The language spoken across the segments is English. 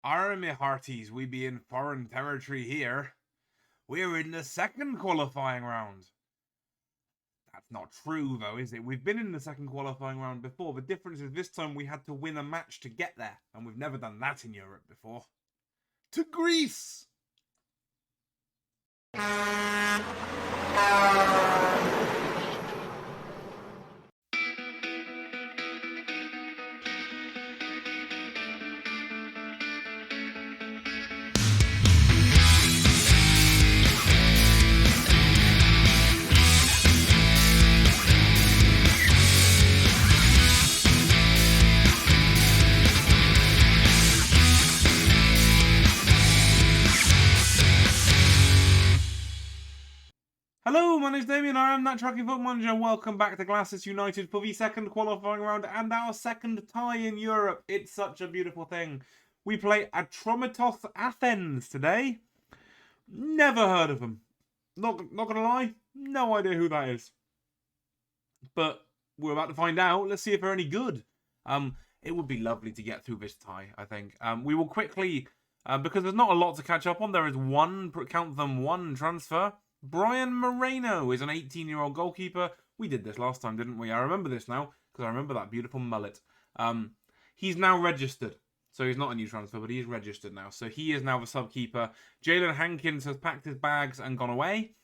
Are me hearties, we be in foreign territory here. We're in the second qualifying round. That's not true, though, is it? We've been in the second qualifying round before. The difference is this time we had to win a match to get there, and we've never done that in Europe before. To Greece! Hello, my name's Damien, I am that Trucking Foot Manager, and welcome back to Glasses United for the second qualifying round and our second tie in Europe. It's such a beautiful thing. We play Atromitos Athens today. Never heard of them. Not gonna lie, no idea who that is. But we're about to find out. Let's see if they're any good. It would be lovely to get through this tie, I think. We will quickly, because there's not a lot to catch up on, there is one transfer. Brian Moreno is an 18-year-old goalkeeper. We did this last time, didn't we? I remember this now, because I remember that beautiful mullet. He's now registered. So he's not a new transfer, but he is registered now. So he is now the sub-keeper. Jalen Hankins has packed his bags and gone away.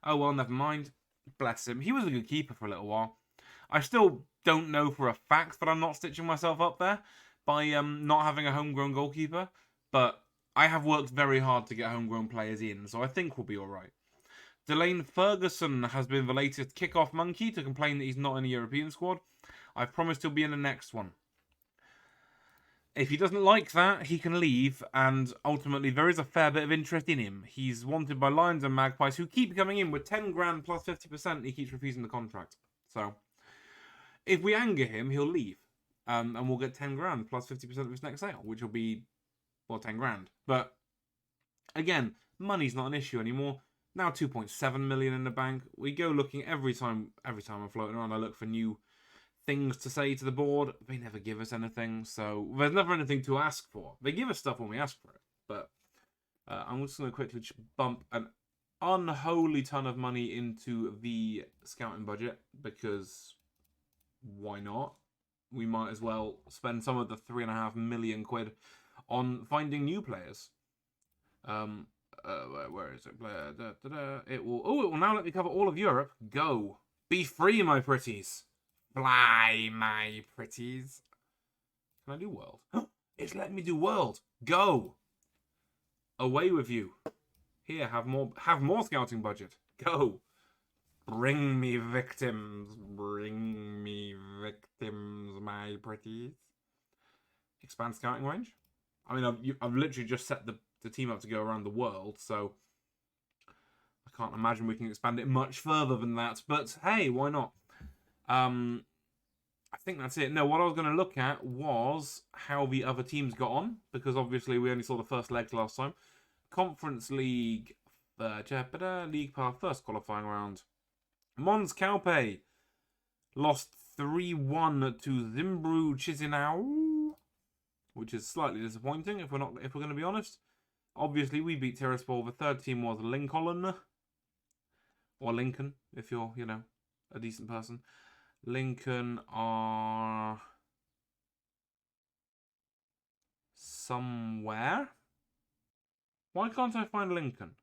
Oh, well, never mind. Bless him. He was a good keeper for a little while. I still don't know for a fact that I'm not stitching myself up there by not having a homegrown goalkeeper. But I have worked very hard to get homegrown players in, so I think we'll be all right. Delane Ferguson has been the latest kick-off monkey to complain that he's not in the European squad. I've promised he'll be in the next one. If he doesn't like that, he can leave, and ultimately there is a fair bit of interest in him. He's wanted by Lions and Magpies, who keep coming in with 10 grand plus 50%. He keeps refusing the contract. So, if we anger him, he'll leave. And we'll get 10 grand plus 50% of his next sale, which will be, well, 10 grand. But, again, money's not an issue anymore. Now 2.7 million in the bank. We go looking every time I'm floating around, I look for new things to say to the board. They never give us anything, so there's never anything to ask for. They give us stuff when we ask for it, but I'm just going to quickly bump an unholy ton of money into the scouting budget, because why not? We might as well spend some of the 3.5 million quid on finding new players. Where is it? It will now let me cover all of Europe. Go. Be free, my pretties. Fly, my pretties. Can I do world? It's letting me do world. Go. Away with you. Here, have more scouting budget. Go. Bring me victims. Bring me victims, my pretties. Expand scouting range. I mean, I've literally just set the team up to go around the world, so I can't imagine we can expand it much further than that. But hey, why not? I think that's it. No, what I was going to look at was how the other teams got on, because obviously we only saw the first legs last time. Conference League, League Path, first qualifying round. Mons Calpe lost 3-1 to Zimbru Chisinau, which is slightly disappointing if we're going to be honest. Obviously, we beat Tiraspol. The third team was Lincoln. Or Lincoln, if you're, a decent person. Lincoln are somewhere. Why can't I find Lincoln?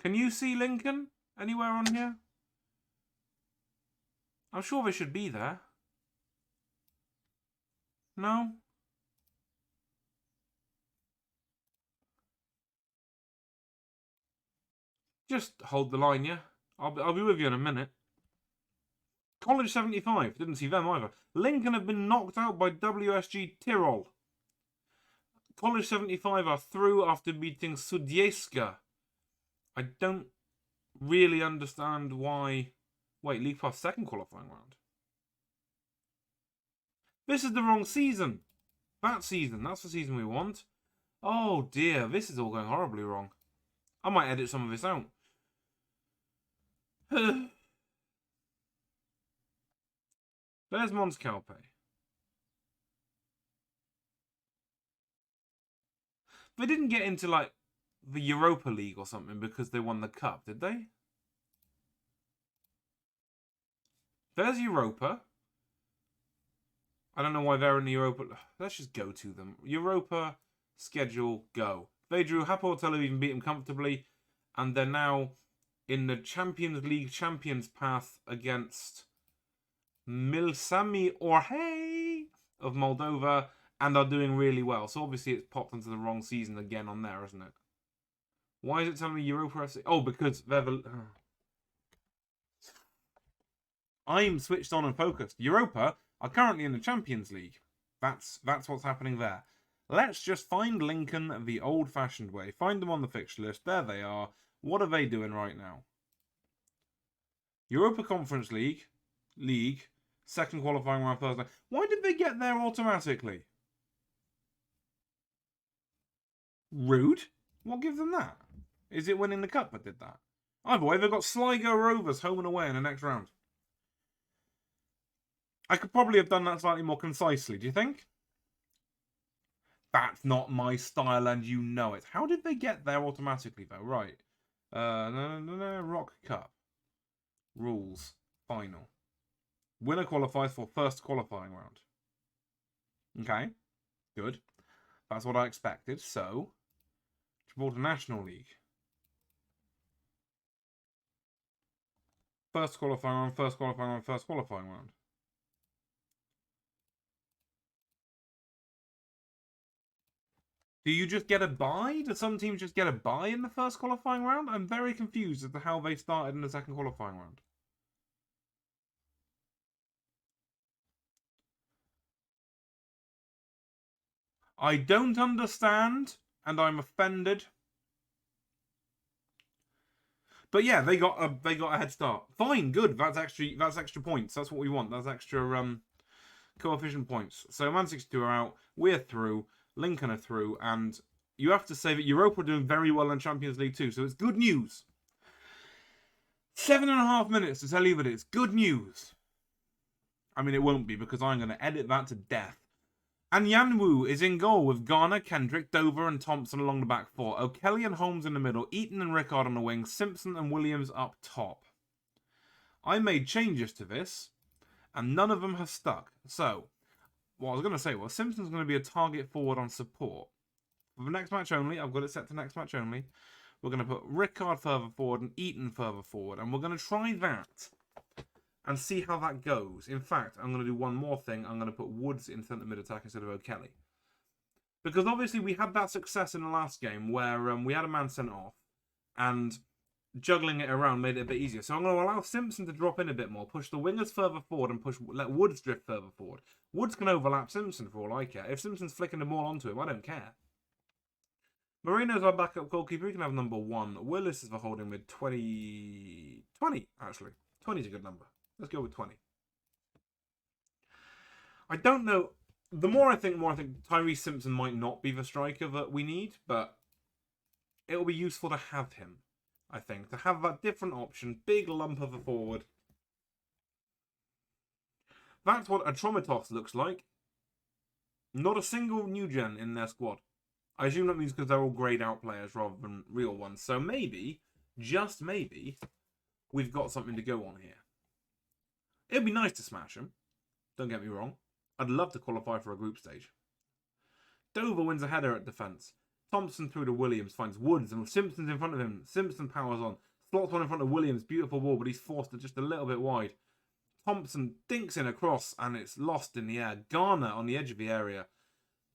Can you see Lincoln anywhere on here? I'm sure they should be there. No? Just hold the line, yeah? I'll be with you in a minute. College 75. Didn't see them either. Lincoln have been knocked out by WSG Tyrol. College 75 are through after beating Sudieska. I don't really understand why... Wait, League Pass second qualifying round. This is the wrong season. That season. That's the season we want. Oh dear, this is all going horribly wrong. I might edit some of this out. There's Mons Calpe. They didn't get into, like, the Europa League or something because they won the cup, did they? There's Europa. I don't know why they're in the Europa. Let's just go to them. Europa, schedule, go. They drew Hapoel Tel Aviv and beat them comfortably. And they're now in the Champions League champions path against Milsami Orhei of Moldova. And are doing really well. So obviously it's popped into the wrong season again on there, isn't it? Why is it telling me Europa FC? Oh, because they're the... I'm switched on and focused. Europa are currently in the Champions League. That's what's happening there. Let's just find Lincoln the old-fashioned way. Find them on the fixture list. There they are. What are they doing right now? Europa Conference League. Second qualifying round Thursday. Why did they get there automatically? Rude. What gives them that? Is it winning the cup that did that? Either way, they've got Sligo Rovers home and away in the next round. I could probably have done that slightly more concisely, do you think? That's not my style and you know it. How did they get there automatically though? Right. No. Rock Cup. Rules. Final. Winner qualifies for first qualifying round. Okay. Good. That's what I expected. So, Gibraltar National League. First qualifying round, first qualifying round, first qualifying round. Do you just get a bye? Do some teams just get a bye in the first qualifying round? I'm very confused as to how they started in the second qualifying round. I don't understand, and I'm offended. But yeah, they got a head start. Fine, good. That's extra points. That's what we want. That's extra coefficient points. So Man 62 are out. We're through. Lincoln are through, and you have to say that Europa are doing very well in Champions League too. So it's good news. 7.5 minutes to tell you that it's good news. I mean, it won't be because I'm going to edit that to death. And Yanwu is in goal with Garner, Kendrick, Dover and Thompson along the back four. O'Kelly and Holmes in the middle. Eaton and Rickard on the wing. Simpson and Williams up top. I made changes to this, and none of them have stuck. So, what I was going to say was Simpson's going to be a target forward on support. For the next match only, I've got it set to next match only. We're going to put Rickard further forward and Eaton further forward. And we're going to try that and see how that goes. In fact, I'm going to do one more thing. I'm going to put Woods in centre mid attack instead of O'Kelly. Because obviously we had that success in the last game where we had a man sent off and juggling it around made it a bit easier. So I'm going to allow Simpson to drop in a bit more, push the wingers further forward and let Woods drift further forward. Woods can overlap Simpson for all I care. If Simpson's flicking the ball onto him, I don't care. Moreno's our backup goalkeeper. He can have number 1. Willis is the holding mid. 20, actually. 20 is a good number. Let's go with 20. I don't know. The more I think Tyrese Simpson might not be the striker that we need, but it'll be useful to have him, I think. To have that different option, big lump of a forward. That's what Atromitos looks like. Not a single new gen in their squad. I assume that means because they're all grayed out players rather than real ones. So maybe, just maybe, we've got something to go on here. It'd be nice to smash them. Don't get me wrong. I'd love to qualify for a group stage. Dover wins a header at defence. Thompson through to Williams finds Woods and Simpson's in front of him. Simpson powers on. Slots one in front of Williams. Beautiful ball, but he's forced it just a little bit wide. Thompson dinks in across and it's lost in the air. Garner on the edge of the area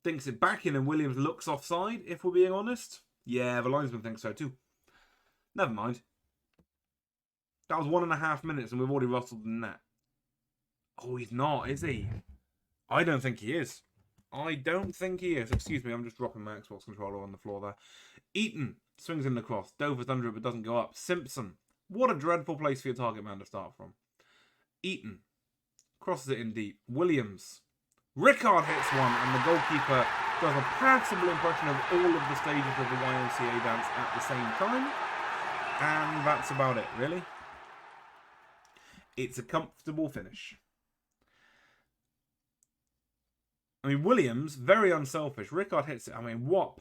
dinks it back in and Williams looks offside, if we're being honest. Yeah, the linesman thinks so too. Never mind. That was 1.5 minutes and we've already rustled the net. Oh, he's not, is he? I don't think he is. I don't think he is. Excuse me, I'm just dropping my Xbox controller on the floor there. Eaton swings in the cross. Dover's under it but doesn't go up. Simpson. What a dreadful place for your target man to start from. Eaton crosses it in deep. Williams. Rickard hits one and the goalkeeper does a passable impression of all of the stages of the YMCA dance at the same time. And that's about it, really. It's a comfortable finish. I mean, Williams, very unselfish. Rickard hits it. I mean, what?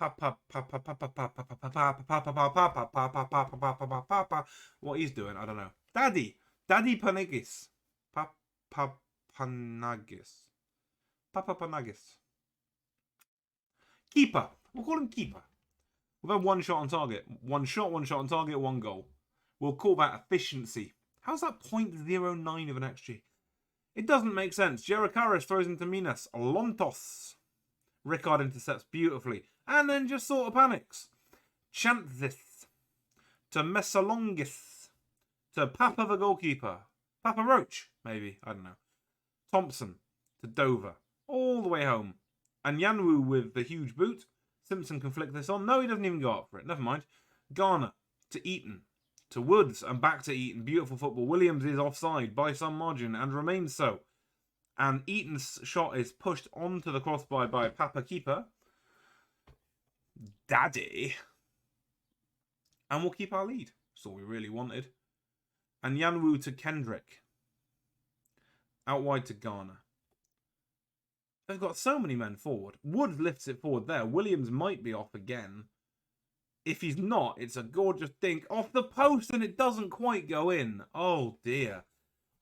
What he's doing, I don't know. Daddy Panagis. Panagis. Panagis. Keeper. We'll call him keeper. We've had one shot on target. One shot on target, one goal. We'll call that efficiency. How's that 0.09 of an XG? It doesn't make sense. Jericaris throws into Minas. Lontos. Rickard intercepts beautifully. And then just sort of panics. Chanthis. To Messalongis. To Papa the goalkeeper. Papa Roach, maybe. I don't know. Thompson. To Dover. All the way home. And Yanwu with the huge boot. Simpson can flick this on. No, he doesn't even go up for it. Never mind. Garner. To Eaton. To Woods and back to Eaton. Beautiful football. Williams is offside by some margin and remains so. And Eaton's shot is pushed onto the crossbar by Papa Keeper. Daddy. And we'll keep our lead. That's all we really wanted. And Yanwu to Kendrick. Out wide to Garner. They've got so many men forward. Woods lifts it forward there. Williams might be off again. If he's not, it's a gorgeous dink off the post and it doesn't quite go in. Oh dear.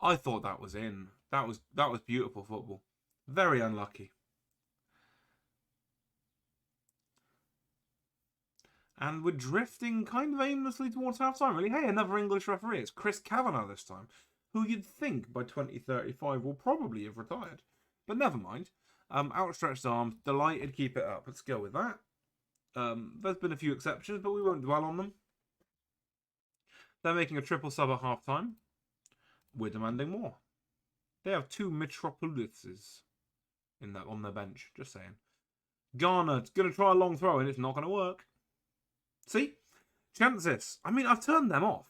I thought that was in. That was beautiful football. Very unlucky. And we're drifting kind of aimlessly towards half-time, really. Hey, another English referee. It's Chris Kavanagh this time, who you'd think by 2035 will probably have retired. But never mind. Outstretched arms. Delighted. Keep it up. Let's go with that. There's been a few exceptions, but we won't dwell on them. They're making a triple sub at half-time. We're demanding more. They have 2 Metropolises on their bench. Just saying. Garner's going to try a long throw, and it's not going to work. See? Chances. I mean, I've turned them off.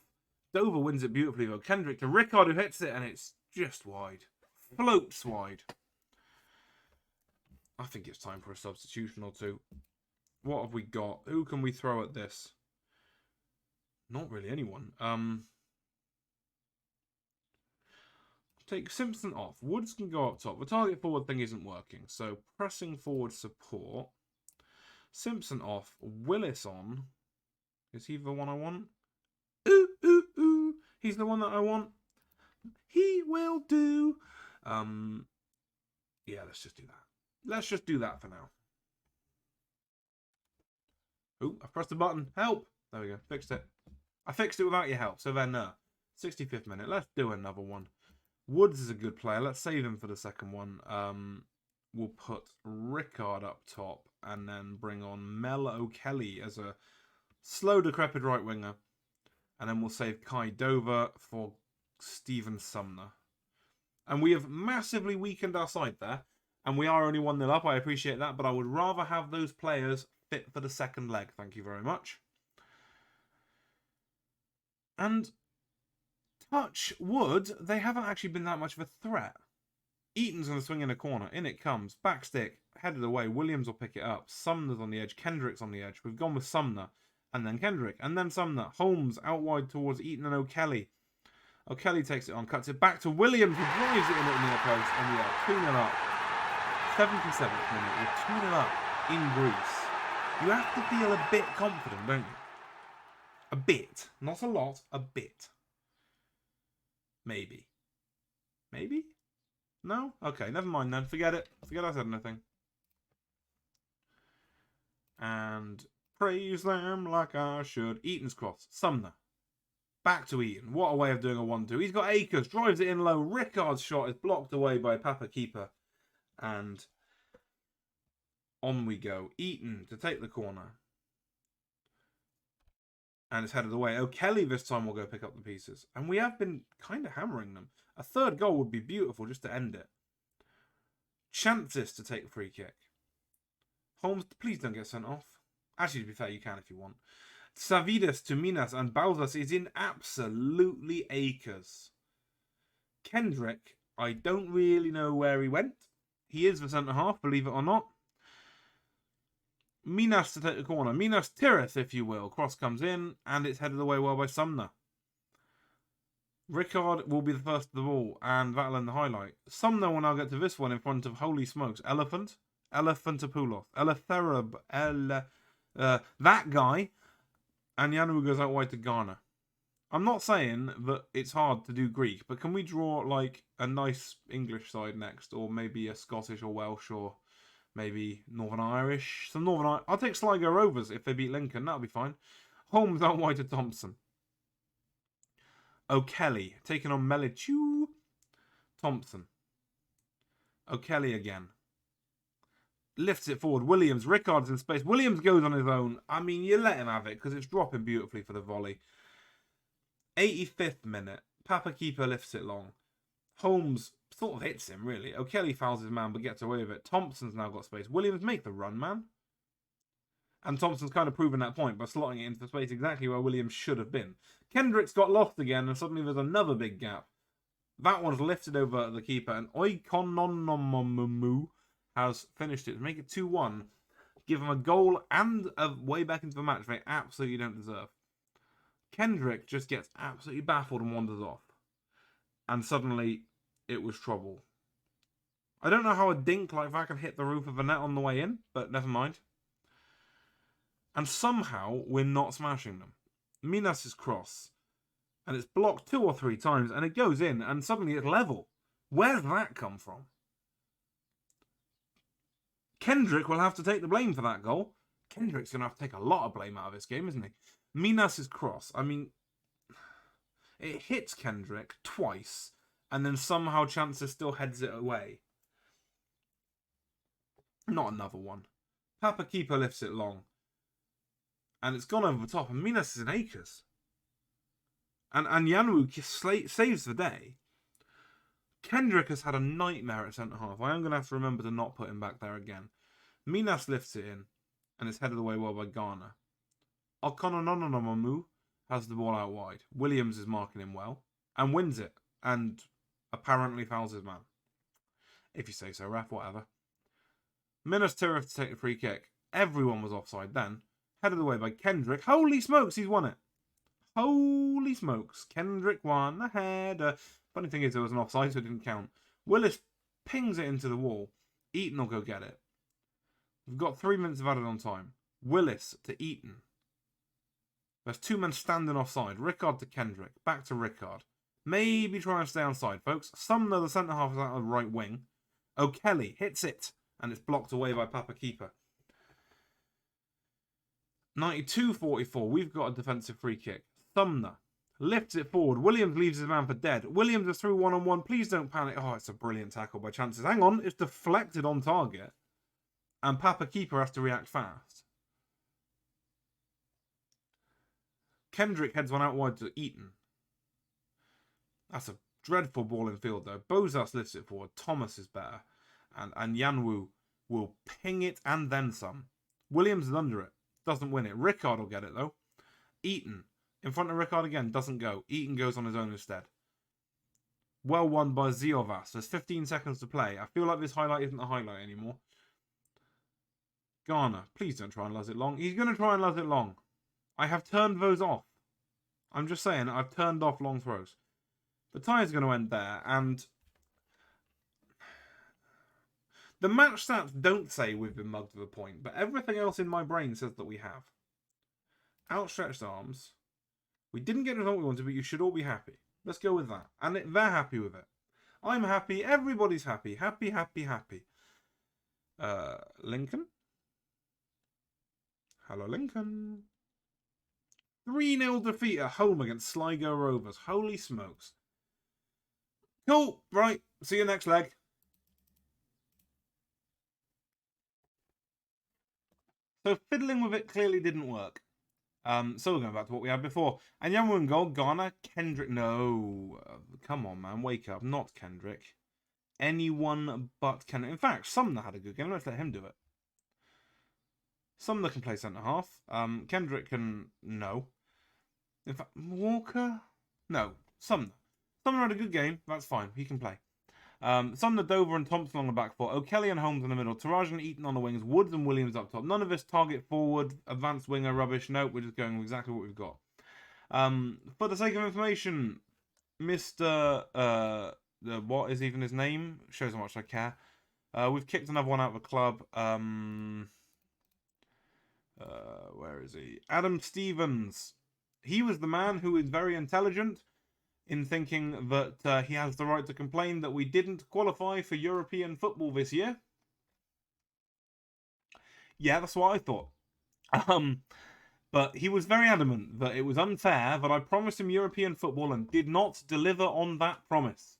Dover wins it beautifully, though. Kendrick to Rickard, who hits it, and it's just wide. Floats wide. I think it's time for a substitution or two. What have we got? Who can we throw at this? Not really anyone. Take Simpson off. Woods can go up top. The target forward thing isn't working. So pressing forward support. Simpson off. Willis on. Is he the one I want? Ooh, ooh, ooh. He's the one that I want. He will do. Yeah, let's just do that. Let's just do that for now. Oh, I pressed the button. Help! There we go. Fixed it. I fixed it without your help. So then, 65th minute. Let's do another one. Woods is a good player. Let's save him for the second one. We'll put Rickard up top and then bring on Mel O'Kelly as a slow, decrepit right winger. And then we'll save Kai Dover for Stephen Sumner. And we have massively weakened our side there. And we are only 1-0 up. I appreciate that. But I would rather have those players fit for the second leg. Thank you very much. And touch wood, they haven't actually been that much of a threat. Eaton's going to swing in a corner. In it comes. Back stick. Headed away. Williams will pick it up. Sumner's on the edge. Kendrick's on the edge. We've gone with Sumner. And then Kendrick. And then Sumner. Holmes out wide towards Eaton and O'Kelly. O'Kelly takes it on. Cuts it back to Williams. Who drives it in at the near post. And we are 2-0 up. 77th minute. We're 2-0 up in Greece. You have to feel a bit confident, don't you? A bit. Not a lot. A bit. Maybe. Maybe? No? Okay, never mind then. Forget it. Forget I said anything. And praise them like I should. Eaton's cross. Sumner. Back to Eaton. What a way of doing a 1-2. He's got Akers. Drives it in low. Rickard's shot is blocked away by Papa Keeper. And on we go. Eaton to take the corner. And it's headed away. O'Kelly this time will go pick up the pieces. And we have been kind of hammering them. A third goal would be beautiful just to end it. Chances to take a free kick. Holmes, please don't get sent off. Actually, to be fair, you can if you want. Savidas to Minas and Balzas is in absolutely acres. Kendrick, I don't really know where he went. He is the centre-half, believe it or not. Minas to take the corner. Minas Tirith, if you will. Cross comes in, and it's headed away well by Sumner. Rickard will be the first of the ball, and that'll end the highlight. Sumner will now get to this one in front of, holy smokes, Elephant. Elephantopoulos. Eletherab. That guy. And Yanu goes out wide to Ghana. I'm not saying that it's hard to do Greek, but can we draw like a nice English side next, or maybe a Scottish or Welsh, or maybe Northern Irish? Some Northern Irish. I'll take Sligo Rovers if they beat Lincoln. That'll be fine. Holmes out wide to Thompson. O'Kelly taking on Melichu. Thompson. O'Kelly again. Lifts it forward. Williams. Rickard's in space. Williams goes on his own. I mean, you let him have it because it's dropping beautifully for the volley. 85th minute. Papa Keeper lifts it long. Holmes sort of hits him, really. O'Kelly fouls his man but gets away with it. Thompson's now got space. Williams, make the run, man. And Thompson's kind of proven that point by slotting it into space exactly where Williams should have been. Kendrick's got lost again, and suddenly there's another big gap. That one's lifted over the keeper, and Oikononomomu has finished it to make it 2-1. Give him a goal and a way back into the match they absolutely don't deserve. Kendrick just gets absolutely baffled and wanders off. And suddenly, it was trouble. I don't know how a dink like that can hit the roof of the net on the way in, but never mind. And somehow, we're not smashing them. Minas' cross. And it's blocked 2 or 3 times, and it goes in, and suddenly it's level. Where's that come from? Kendrick will have to take the blame for that goal. Kendrick's going to have to take a lot of blame out of this game, isn't he? Minas' cross. I mean, it hits Kendrick twice, and then somehow Chances still heads it away. Not another one. Papa Keeper lifts it long. And it's gone over the top, and Minas is in acres. And Yanu saves the day. Kendrick has had a nightmare at centre-half. I am going to have to remember to not put him back there again. Minas lifts it in, and it's headed away well by Ghana. Okonononomomu has the ball out wide. Williams is marking him well, and wins it, and apparently fouls his man. If you say so, ref, whatever. Minas Tirith to take the free kick. Everyone was offside then. Headed away by Kendrick. Holy smokes, he's won it. Holy smokes. Kendrick won the header. Funny thing is, there was an offside, so it didn't count. Willis pings it into the wall. Eaton will go get it. We've got 3 minutes of added on time. Willis to Eaton. There's 2 men standing offside. Rickard to Kendrick. Back to Rickard. Maybe try and stay onside, folks. Sumner, the centre-half, is out of the right wing. O'Kelly hits it, and it's blocked away by Papa Keeper. 92-44. We've got a defensive free kick. Sumner lifts it forward. Williams leaves his man for dead. Williams is through one-on-one. Please don't panic. Oh, it's a brilliant tackle by Chances. Hang on. It's deflected on target. And Papa Keeper has to react fast. Kendrick heads one out wide to Eaton. That's a dreadful ball in field, though. Bozas lifts it forward. Thomas is better. And Yanwu will ping it and then some. Williams is under it. Doesn't win it. Rickard will get it, though. Eaton. In front of Rickard again. Doesn't go. Eaton goes on his own instead. Well won by Ziovas. There's 15 seconds to play. I feel like this highlight isn't a highlight anymore. Ghana. Please don't try and luz it long. He's going to try and luz it long. I have turned those off. I'm just saying, I've turned off long throws. The tie is going to end there, and the match stats don't say we've been mugged to the point, but everything else in my brain says that we have. Outstretched arms. We didn't get the result we wanted, but you should all be happy. Let's go with that. And they're happy with it. I'm happy. Everybody's happy. Happy, happy, happy. Lincoln? Hello, Lincoln. 3-0 defeat at home against Sligo Rovers. Holy smokes. Cool. Right. See you next leg. So fiddling with it clearly didn't work. So we're going back to what we had before. And Yamu in goal. Ghana. Kendrick. No. Come on, man. Wake up. Not Kendrick. Anyone but Kendrick. In fact, Sumner had a good game. Let's let him do it. Sumner can play centre-half. Kendrick can... No. In fact, Walker? No. Sumner. Sumner had a good game. That's fine. He can play. Sumner, Dover and Thompson on the back four. O'Kelly and Holmes in the middle. Taraj and Eaton on the wings. Woods and Williams up top. None of this target forward, advanced winger rubbish. No, we're just going with exactly what we've got. For the sake of information, Mr... what is even his name? Shows how much I care. We've kicked another one out of the club. Where is he? Adam Stevens. He was the man who is very intelligent in thinking that he has the right to complain that we didn't qualify for European football this year. Yeah, that's what I thought. But he was very adamant that it was unfair that I promised him European football and did not deliver on that promise.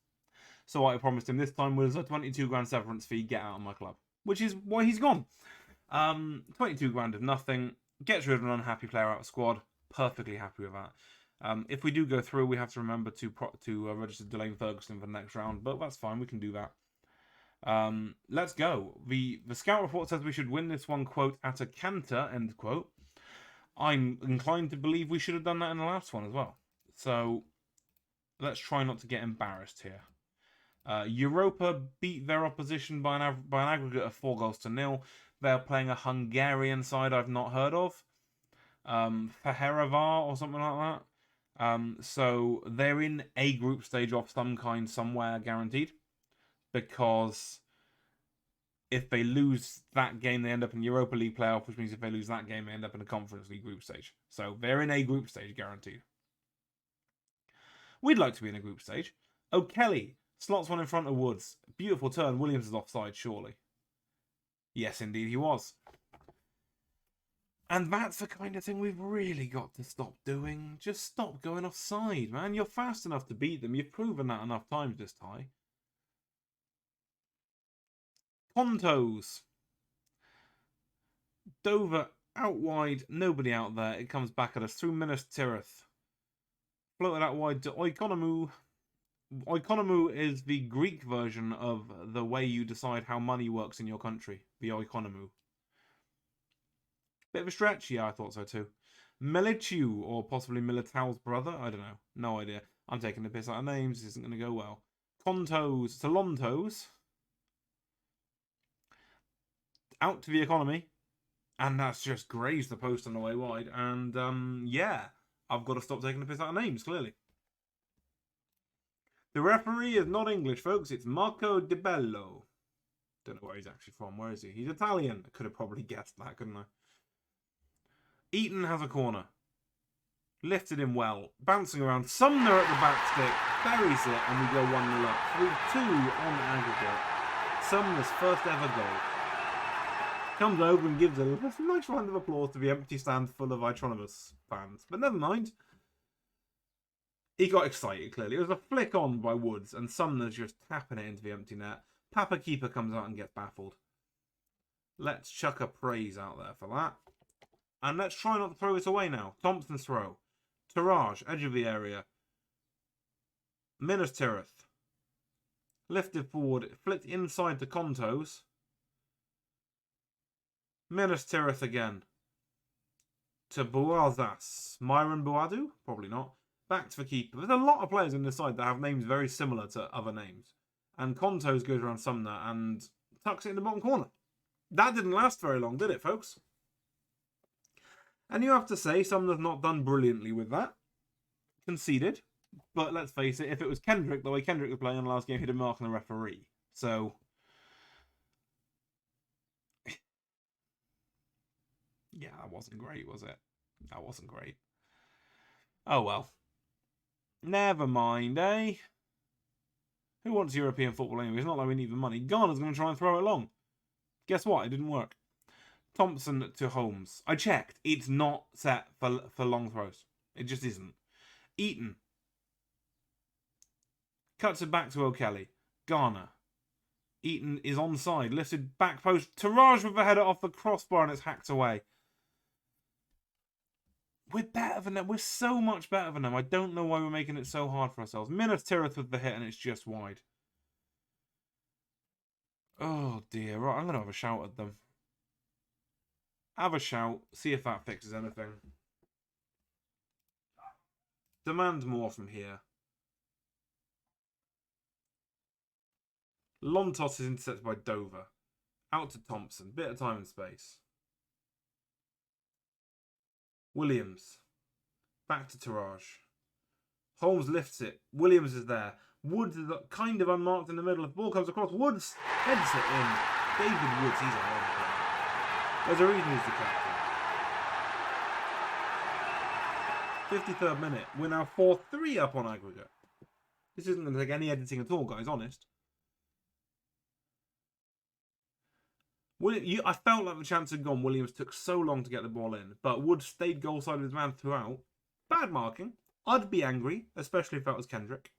So what I promised him this time was a 22 grand severance fee, get out of my club. Which is why he's gone. 22 grand of nothing, gets rid of an unhappy player out of squad. Perfectly happy with that. If we do go through, we have to remember to register Delane Ferguson for the next round, but that's fine, we can do that. Let's go. The scout report says we should win this one, quote, at a canter, end quote. I'm inclined to believe we should have done that in the last one as well. So let's try not to get embarrassed here. Europa beat their opposition by an aggregate of 4-0. They're playing a Hungarian side I've not heard of. Fehérvar or something like that. So they're in a group stage of some kind somewhere, guaranteed. Because if they lose that game, they end up in Europa League playoff, which means if they lose that game, they end up in a Conference League group stage. So they're in a group stage, guaranteed. We'd like to be in a group stage. O'Kelly slots one in front of Woods. Beautiful turn. Williams is offside, surely. Yes, indeed, he was. And that's the kind of thing we've really got to stop doing. Just stop going offside, man. You're fast enough to beat them. You've proven that enough times this tie. Pontos. Dover out wide. Nobody out there. It comes back at us through Minas Tirith. Floated out wide to Oikonomou. Oikonomou is the Greek version of the way you decide how money works in your country. The Oikonomou. Bit of a stretch? Yeah, I thought so too. Meliciu, or possibly Militau's brother? I don't know. No idea. I'm taking the piss out of names. This isn't going to go well. Contos, Salontos. Out to the economy. And that's just grazed the post on the way wide. And, yeah. I've got to stop taking the piss out of names, clearly. The referee is not English, folks. It's Marco Di Bello. Don't know where he's actually from. Where is he? He's Italian. I could have probably guessed that, couldn't I? Eaton has a corner. Lifted him well. Bouncing around. Sumner at the back stick. Buries it. And we go 1-0 up. 3-2 on aggregate. Sumner's first ever goal. Comes over and gives a nice round of applause to the empty stand full of Itronomous fans. But never mind. He got excited, clearly. It was a flick on by Woods. And Sumner's just tapping it into the empty net. Papa Keeper comes out and gets baffled. Let's chuck a praise out there for that. And let's try not to throw this away now. Thompson's throw. Taraj, edge of the area. Minas Tirith. Lifted forward. Flicked inside to Contos. Minas Tirith again. To Boazas. Myron Boadu? Probably not. Back to the keeper. There's a lot of players in this side that have names very similar to other names. And Contos goes around Sumner and tucks it in the bottom corner. That didn't last very long, did it, folks? And you have to say, Sumner's not done brilliantly with that. Conceded. But let's face it, if it was Kendrick, the way Kendrick was playing in the last game, he'd have marked the referee. So, yeah, that wasn't great, was it? That wasn't great. Oh, well. Never mind, eh? Who wants European football anyway? It's not like we need the money. Ghana's going to try and throw it long. Guess what? It didn't work. Thompson to Holmes. I checked. It's not set for long throws. It just isn't. Eaton. Cuts it back to O'Kelly. Ghana. Eaton is onside. Lifted back post. Taraj with the header off the crossbar and it's hacked away. We're better than them. We're so much better than them. I don't know why we're making it so hard for ourselves. Minas Tirith with the hit and it's just wide. Oh dear. Right, I'm going to have a shout at them. Have a shout. See if that fixes anything. Demand more from here. Lontos is intercepted by Dover. Out to Thompson. Bit of time and space. Williams. Back to Taraj. Holmes lifts it. Williams is there. Woods is kind of unmarked in the middle. If the ball comes across, Woods heads it in. David Woods, he's a hell of a player. There's a reason he's the captain. 53rd minute. We're now 4-3 up on aggregate. This isn't going to take any editing at all, guys, honest. I felt like the chance had gone. Williams took so long to get the ball in, but Woods stayed goal side of his man throughout. Bad marking. I'd be angry, especially if that was Kendrick.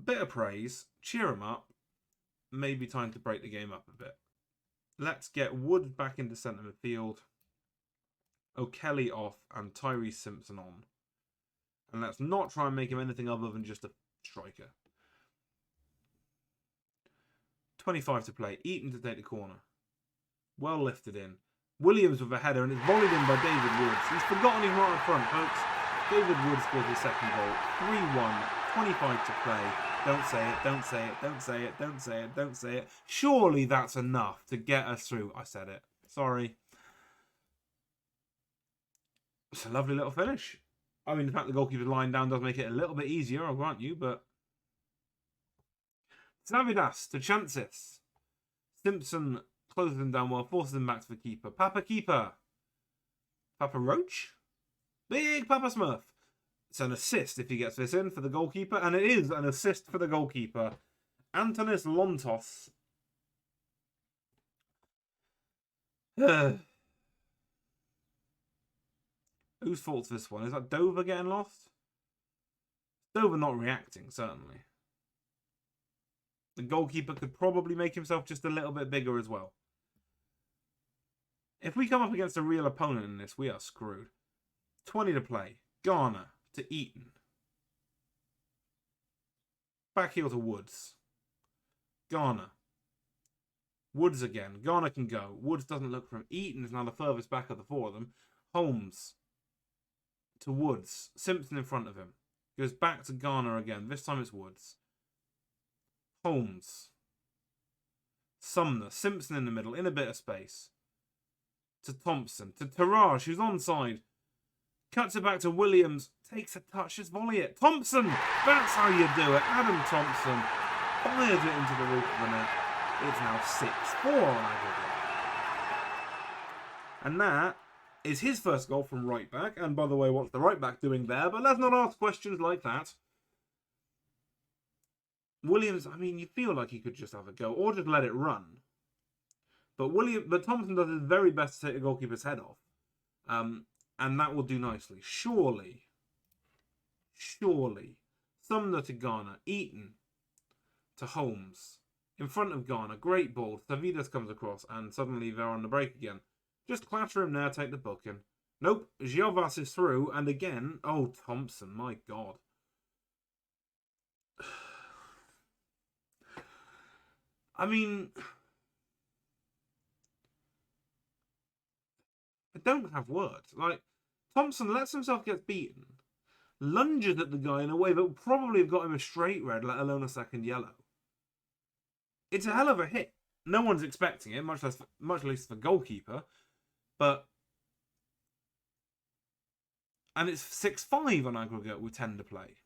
Bit of praise. Cheer him up. Maybe time to break the game up a bit. Let's get Woods back into centre midfield. O'Kelly off and Tyrese Simpson on. And let's not try and make him anything other than just a striker. 25 to play. Eaton to take the corner. Well lifted in. Williams with a header, and it's volleyed in by David Woods. He's forgotten he's not up front, folks. David Woods scores his second goal. 3-1. 25 to play. Don't say it, don't say it, don't say it, don't say it, don't say it. Surely that's enough to get us through. I said it. Sorry. It's a lovely little finish. I mean, the fact the goalkeeper's lying down does make it a little bit easier, I'll grant you, but... Zavidas to Chances. Simpson closes him down well, forces him back to the keeper. Papa Keeper. Papa Roach? Big Papa Smurf. It's an assist if he gets this in for the goalkeeper, and it is an assist for the goalkeeper. Antonis Lontos. Whose fault's this one? Is that Dover getting lost? Dover not reacting, certainly. The goalkeeper could probably make himself just a little bit bigger as well. If we come up against a real opponent in this, we are screwed. 20 to play. Garner to Eaton. Back heel to Woods. Garner. Woods again. Garner can go. Woods doesn't look for him. Eaton is now the furthest back of the four of them. Holmes to Woods. Simpson in front of him. Goes back to Garner again. This time it's Woods. Holmes. Sumner. Simpson in the middle. In a bit of space. To Thompson. To Tarrage, who's onside. Cuts it back to Williams. Takes a touch. Just volley it. Thompson! That's how you do it. Adam Thompson fires it into the roof of the net. It's now 6-4 on aggregate. And that is his first goal from right back. And by the way, what's the right back doing there? But let's not ask questions like that. Williams, I mean, you feel like he could just have a go or just let it run. But Thompson does his very best to take the goalkeeper's head off. And that will do nicely. Surely. Sumner to Garner. Eaton to Holmes. In front of Garner. Great ball. Savidas comes across and suddenly they're on the break again. Just clatter him there, take the booking. Nope. Giovas is through and again. Oh, Thompson. My God. I mean... I don't have words. Like, Thompson lets himself get beaten, lunges at the guy in a way that would probably have got him a straight red, let alone a second yellow. It's a hell of a hit. No one's expecting it, much less the goalkeeper. But... And it's 6-5 on aggregate with 10 to play.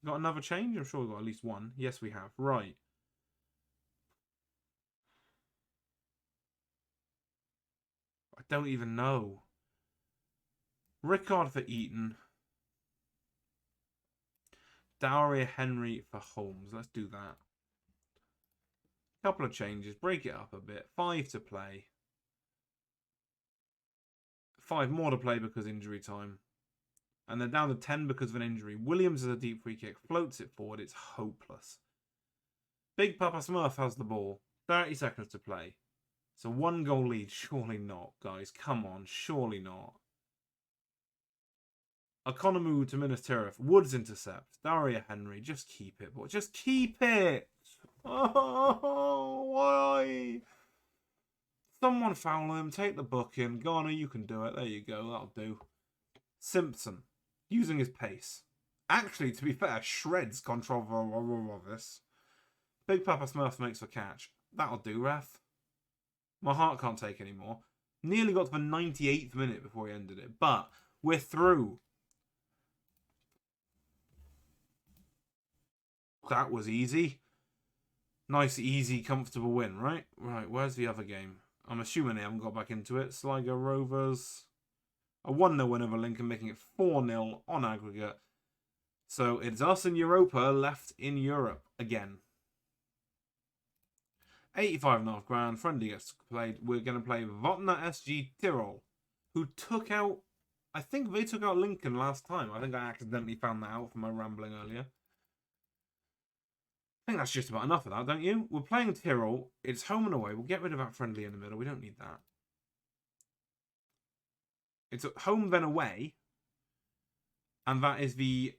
Got another change? I'm sure we've got at least one. Yes, we have. Right. I don't even know. Rickard for Eaton. Dowry Henry for Holmes. Let's do that. Couple of changes. Break it up a bit. 5 to play. 5 more to play because injury time. And they're down to 10 because of an injury. Williams is a deep free kick. Floats it forward. It's hopeless. Big Papa Smurf has the ball. 30 seconds to play. It's a 1-goal lead. Surely not, guys. Come on. Surely not. Economou to Minas Tirith. Woods intercepts. Daria Henry. Just keep it, boy. Just keep it. Oh, why? Someone foul him. Take the booking. Garner, you can do it. There you go. That'll do. Simpson. Using his pace. Actually, to be fair, shreds control of this. Big Papa Smurf makes the catch. That'll do, ref. My heart can't take any more. Nearly got to the 98th minute before he ended it. But we're through. That was easy. Nice, easy, comfortable win, right? Right, where's the other game? I'm assuming they haven't got back into it. Sligo Rovers. A 1-0 win over Lincoln, making it 4-0 on aggregate. So it's us and Europa left in Europe again. 85.5 grand. Friendly gets played. We're going to play Votna SG Tyrol, who took out... I think they took out Lincoln last time. I think I accidentally found that out from my rambling earlier. I think that's just about enough of that, don't you? We're playing Tyrol. It's home and away. We'll get rid of that friendly in the middle. We don't need that. It's at home then away. And that is the,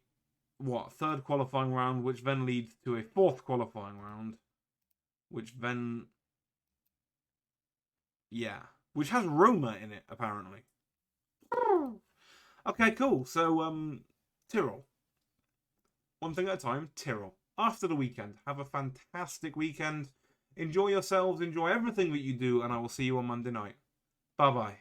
third qualifying round, which then leads to a fourth qualifying round. Which then... Yeah. Which has Roma in it, apparently. Okay, cool. So, Tyrol. One thing at a time, Tyrol. After the weekend, have a fantastic weekend. Enjoy yourselves, enjoy everything that you do, and I will see you on Monday night. Bye-bye.